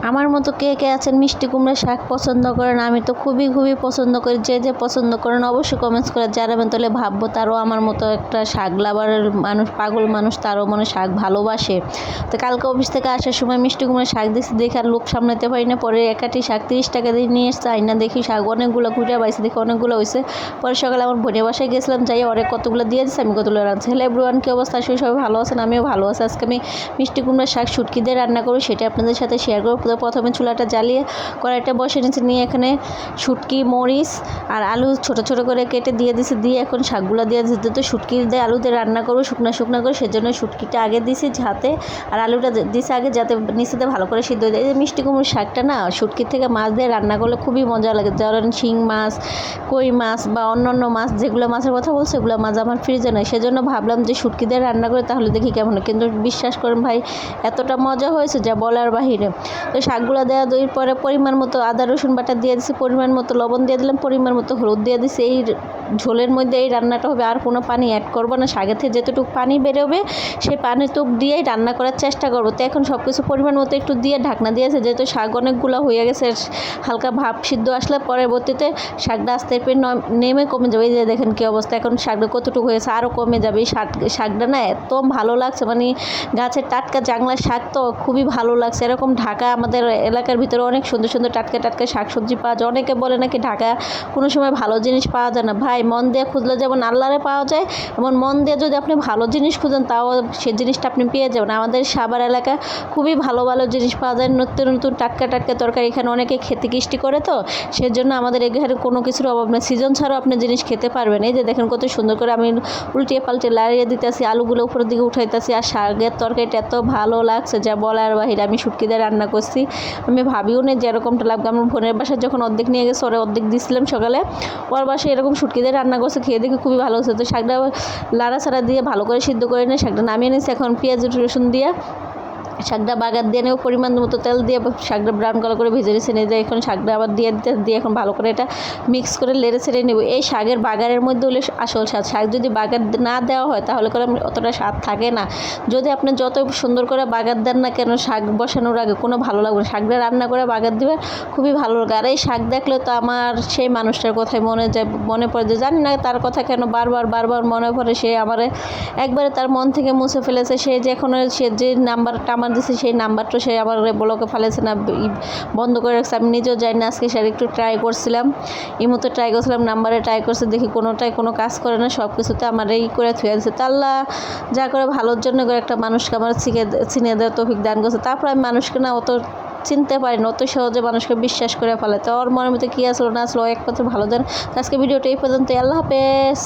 আমার মতো কে কে আছেন মিষ্টি কুমড়া শাক পছন্দ করেন? আমি তো খুবই খুবই পছন্দ করি। যে যে পছন্দ করেন অবশ্যই কমেন্টস করে জানাবেন, তাহলে ভাববো তারও আমার মতো একটা শাক লাভারের মানুষ, পাগল মানুষ, তারও মনে শাক ভালোবাসে। তো কালকে অফিস থেকে আসার সময় মিষ্টি কুমড়া শাক দিচ্ছি, দেখে আর লোভ সামলাতে পারি না। পরে একাটি শাক 30 টাকা দিয়ে নিয়ে এসছে, আই না দেখি শাক অনেকগুলো ঘুরে পাইছি, দেখি অনেকগুলো হয়েছে। পরে সকালে আমার বোনের বাসায় গেছিলাম, যাই অনেক কতগুলো দিয়ে দিচ্ছে, আমি কতগুলো রাঁধছি। হ্যালো এভরিওয়ান, কি অবস্থা? আসলে সবাই ভালো আছেন, আমিও ভালো আছি। আজকে আমি মিষ্টি কুমড়া শাক শুটকি দিয়ে রান্না করবো, সেটা আপনাদের সাথে শেয়ার করবো। প্রথমে চুলাটা জ্বালিয়ে কড়াইটা বসে নিচে নিয়ে এখানে শুটকি, মরিচ আর আলু ছোট ছোট করে কেটে দিয়ে দিছি, দিয়ে এখন শাকগুলো দিয়ে দিতে। তো শুটকি দিয়ে আলু দিয়ে রান্না করবো শুকনো শুকনো করে, সেজন্য শুটকিটা আগে দিছি যাতে, আর আলুটা দিছি আগে যাতে নিচেতে ভালো করে সিদ্ধ হয়ে যায়। এই মিষ্টি কুমড়োর শাকটা না শুটকির থেকে মাছ দিয়ে রান্না করলে খুবই মজা লাগে। ধরেন শিং মাছ, কই মাছ বা অন্যান্য মাছ, যেগুলো মাছের কথা বলছে সেগুলো মাছ আমার ফ্রিজে নেই, সেজন্য ভাবলাম যে শুটকি দিয়ে রান্না করে তাহলে দেখি কেমন হয়। কিন্তু বিশ্বাস করেন ভাই, এতটা মজা হয়েছে যা বলার বাহিরে। তো শাকগুলো দেওয়া দইয়ের পরে পরিমাণ মতো আদা রসুন বাটা দিয়ে দিচ্ছি, পরিমাণ মতো লবণ দিয়ে দিলাম, পরিমাণ মতো হলুদ দিয়ে দিচ্ছি। এই ঝোলের মধ্যে এই রান্নাটা হবে, আর কোনো পানি অ্যাড করবো না। শাকের থেকে যেতটুকু পানি বেরোবে সেই পানিটুক দিয়েই রান্না করার চেষ্টা করবো। তো এখন সব কিছু পরিমাণ মতো একটু দিয়ে ঢাকনা দিয়েছে, যেহেতু শাক অনেকগুলো হয়ে গেছে, হালকা ভাপ সিদ্ধ আসলে পরবর্তীতে শাকটা আস্তে করে নেমে কমে যাবে। এই যে দেখেন কী অবস্থা, এখন শাকটা কতটুকু হয়েছে, আরও কমে যাবে। এই শাকটা না এত ভালো লাগছে, মানে গাছের টাটকা জাংলার শাক তো খুবই ভালো লাগছে। এরকম ঢাকা আমাদের এলাকার ভিতরে অনেক সুন্দর সুন্দর টাটকা টাটকা শাকসবজি পাওয়া যায়। অনেকে বলে নাকি ঢাকা কোনো সময় ভালো জিনিস পাওয়া যায় না। ভাই, মন দিয়ে খুঁজলে যেমন আল্লাহরে পাওয়া যায়, এমন মন দিয়ে যদি আপনি ভালো জিনিস খুঁজেন তাও সে জিনিসটা আপনি পেয়ে যাবেন। আমাদের সাভার এলাকা খুবই ভালো ভালো জিনিস পাওয়া যায়, নতুন নতুন টাটকা টাটকা তরকারি। এখানে অনেকে খেতে কৃষ্টি করে, তো সেজন্য আমাদের এখানে কোনো কিছুর অভাব নেই। সিজন ছাড়াও আপনি জিনিস খেতে পারবেন। এই যে দেখেন কত সুন্দর করে আমি উল্টিয়ে পাল্টে লাড়িয়ে দিতেছি, আলুগুলো উপরের দিকে উঠাইতেছি, আর শাকের তরকারিটা এত ভালো লাগছে যা বলার বাহিরে। আমি শুটকি দিয়ে রান্না করছি, আমি ভাবিও নেই যে এরকমটা লাগবে। আমার বোনের বাসায় যখন অর্ধেক নিয়ে গেছে, ওরা অর্ধেক দিয়েছিলাম সকালে, ওর বাসায় এরকম শুটকি দিয়ে রান্না করছে, খেয়ে দেখে খুবই ভালো হচ্ছে। তো শাকটা লাড়া ছাড়া দিয়ে ভালো করে সিদ্ধ করে নিয়ে শাকটা নামিয়ে নিয়েছি। এখন পেঁয়াজ রসুন দিয়ে শাকটা বাগার দিয়ে নেব, পরিমাণ মতো তেল দিয়ে শাকটা ব্রাউন কালার করে ভেজে নিয়েছে। নিয়ে এখন শাকটা আবার দিয়ে এখন ভালো করে এটা মিক্স করে লেড়ে ছেড়ে নেব। এই শাকের বাগারের মধ্যে হলে আসল স্বাদ। শাক যদি বাগার না দেওয়া হয় তাহলে করে অতটা স্বাদ থাকে না। যদি আপনি যত সুন্দর করে বাগার দেন না কেন, শাক বসানোর আগে কোনো ভালো লাগবে না। শাকটা রান্না করে বাগার দিবে, খুবই ভালো লাগে। আর এই শাক দেখলে তো আমার সেই মানুষটার কথাই মনে পড়ে যে জানি না তার কথা কেন বারবার বারবার মনে পড়ে। সে আমার একবারে তার মন থেকে মুছে ফেলেছে। সে যে নাম্বারটা আমার দিচ্ছে সেই নাম্বারটা সে আমার ব্লকে ফেলেছে না, বন্ধ করে রাখছে। আমি নিজেও জানি না, আজকে স্যার একটু ট্রাই করছিলাম, ইমোতে ট্রাই করছিলাম, নাম্বারে ট্রাই করছে, দেখি কোনোটাই কোনো কাজ করে না, সব কিছুতে আমার এই করে থুয়ে দিচ্ছে। তা আল্লাহ যা করে ভালোর জন্য করে একটা মানুষকে আমার চিনে দেওয়ার তৌফিক দান করছে। তারপর আমি মানুষকে না অত চিনতে পারি না, অত সহজে মানুষকে বিশ্বাস করে ফেলে। তো ওর মনের মধ্যে কী আসলো না আসলো এক পথে ভালো দেন। আজকে ভিডিওটা এই পর্যন্ত, আল্লাহ হাফেজ।